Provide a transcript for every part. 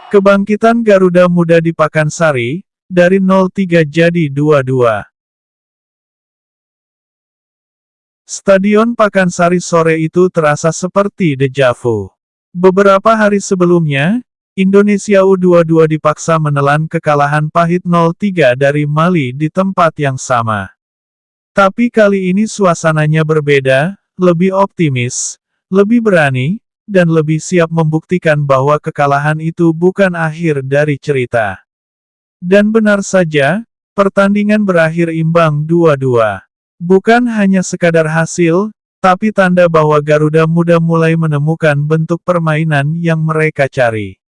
Kebangkitan Garuda Muda di Pakansari, dari 0-3 jadi 2-2. Stadion Pakansari sore itu terasa seperti deja vu. Beberapa hari sebelumnya, Indonesia U22 dipaksa menelan kekalahan pahit 0-3 dari Mali di tempat yang sama. Tapi kali ini suasananya berbeda, lebih optimis, lebih berani, dan lebih siap membuktikan bahwa kekalahan itu bukan akhir dari cerita. Dan benar saja, pertandingan berakhir imbang 2-2. Bukan hanya sekadar hasil, tapi tanda bahwa Garuda Muda mulai menemukan bentuk permainan yang mereka cari.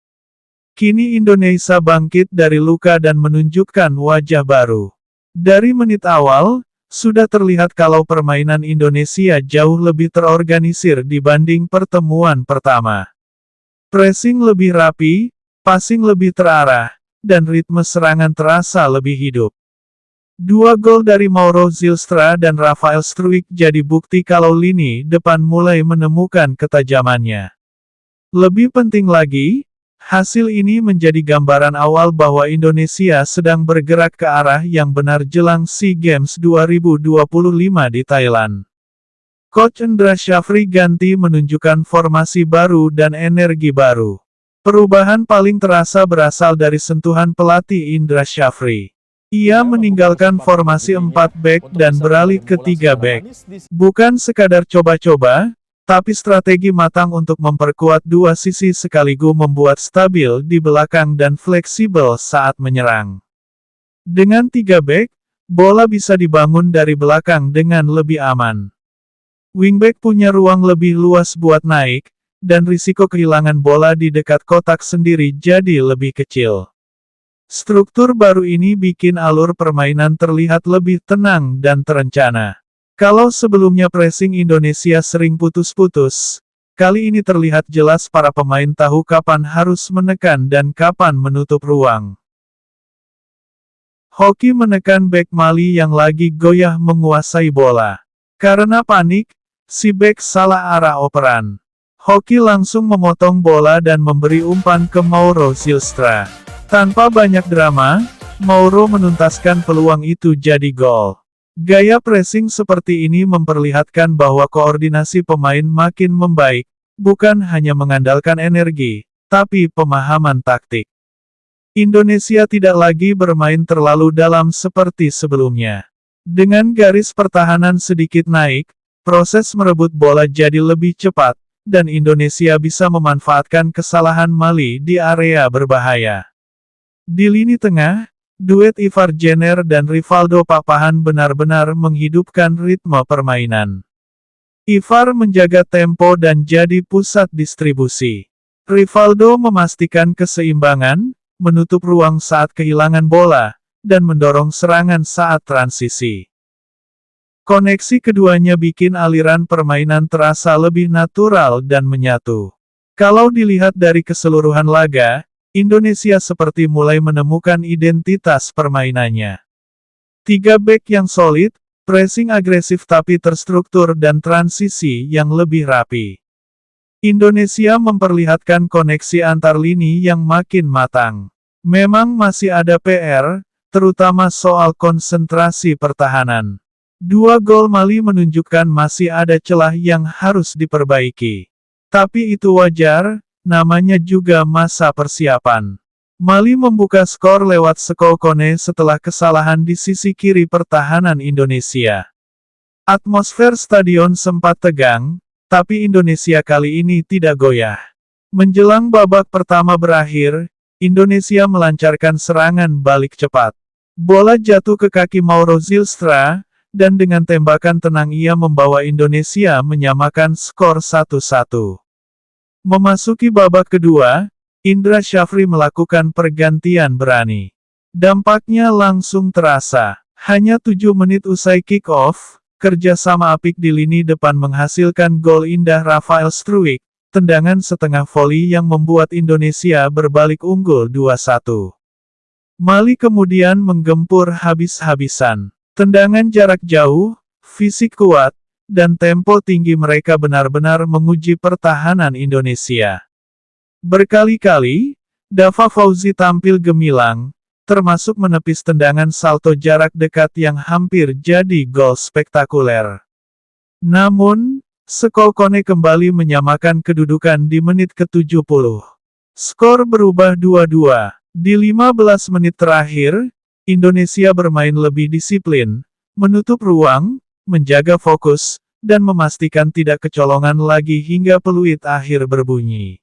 Kini Indonesia bangkit dari luka dan menunjukkan wajah baru. Dari menit awal, sudah terlihat kalau permainan Indonesia jauh lebih terorganisir dibanding pertemuan pertama. Pressing lebih rapi, passing lebih terarah, dan ritme serangan terasa lebih hidup. 2 gol dari Mauro Zylstra dan Rafael Struijk jadi bukti kalau lini depan mulai menemukan ketajamannya. Lebih penting lagi, hasil ini menjadi gambaran awal bahwa Indonesia sedang bergerak ke arah yang benar jelang SEA Games 2025 di Thailand. Coach Indra Syafri ganti menunjukkan formasi baru dan energi baru. Perubahan paling terasa berasal dari sentuhan pelatih Indra Syafri. Ia meninggalkan formasi 4 back dan beralih ke 3 back. Bukan sekadar coba-coba, tapi strategi matang untuk memperkuat dua sisi sekaligus membuat stabil di belakang dan fleksibel saat menyerang. Dengan 3 back, bola bisa dibangun dari belakang dengan lebih aman. Wingback punya ruang lebih luas buat naik, dan risiko kehilangan bola di dekat kotak sendiri jadi lebih kecil. Struktur baru ini bikin alur permainan terlihat lebih tenang dan terencana. Kalau sebelumnya pressing Indonesia sering putus-putus, kali ini terlihat jelas para pemain tahu kapan harus menekan dan kapan menutup ruang. Hoki menekan bek Mali yang lagi goyah menguasai bola. Karena panik, si bek salah arah operan. Hoki langsung memotong bola dan memberi umpan ke Mauro Zylstra. Tanpa banyak drama, Mauro menuntaskan peluang itu jadi gol. Gaya pressing seperti ini memperlihatkan bahwa koordinasi pemain makin membaik, bukan hanya mengandalkan energi, tapi pemahaman taktik. Indonesia tidak lagi bermain terlalu dalam seperti sebelumnya. Dengan garis pertahanan sedikit naik, proses merebut bola jadi lebih cepat, dan Indonesia bisa memanfaatkan kesalahan Mali di area berbahaya. Di lini tengah, duet Ivar Jenner dan Rivaldo Papahan benar-benar menghidupkan ritme permainan. Ivar menjaga tempo dan jadi pusat distribusi. Rivaldo memastikan keseimbangan, menutup ruang saat kehilangan bola, dan mendorong serangan saat transisi. Koneksi keduanya bikin aliran permainan terasa lebih natural dan menyatu. Kalau dilihat dari keseluruhan laga, Indonesia seperti mulai menemukan identitas permainannya. 3 back yang solid, pressing agresif tapi terstruktur dan transisi yang lebih rapi. Indonesia memperlihatkan koneksi antar lini yang makin matang. Memang masih ada PR, terutama soal konsentrasi pertahanan. 2 gol Mali menunjukkan masih ada celah yang harus diperbaiki. Tapi itu wajar. Namanya juga masa persiapan. Mali membuka skor lewat Sekol Kone setelah kesalahan di sisi kiri pertahanan Indonesia. Atmosfer stadion sempat tegang, tapi Indonesia kali ini tidak goyah. Menjelang babak pertama berakhir, Indonesia melancarkan serangan balik cepat. Bola jatuh ke kaki Mauro Zylstra, dan dengan tembakan tenang ia membawa Indonesia menyamakan skor 1-1. Memasuki babak kedua, Indra Syafri melakukan pergantian berani. Dampaknya langsung terasa. Hanya 7 menit usai kick-off, kerjasama apik di lini depan menghasilkan gol indah Rafael Struijk, tendangan setengah voli yang membuat Indonesia berbalik unggul 2-1. Mali kemudian menggempur habis-habisan. Tendangan jarak jauh, fisik kuat, dan tempo tinggi mereka benar-benar menguji pertahanan Indonesia. Berkali-kali, Dava Fauzi tampil gemilang, termasuk menepis tendangan salto jarak dekat yang hampir jadi gol spektakuler. Namun, Sekokone kembali menyamakan kedudukan di menit ke-70. Skor berubah 2-2. Di 15 menit terakhir, Indonesia bermain lebih disiplin, menutup ruang, menjaga fokus, dan memastikan tidak kecolongan lagi hingga peluit akhir berbunyi.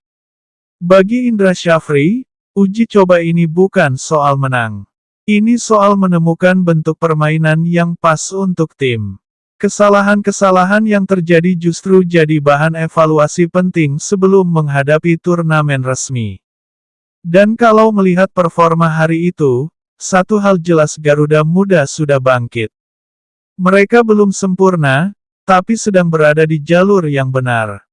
Bagi Indra Syafri, uji coba ini bukan soal menang. Ini soal menemukan bentuk permainan yang pas untuk tim. Kesalahan-kesalahan yang terjadi justru jadi bahan evaluasi penting sebelum menghadapi turnamen resmi. Dan kalau melihat performa hari itu, satu hal jelas Garuda Muda sudah bangkit. Mereka belum sempurna, tapi sedang berada di jalur yang benar.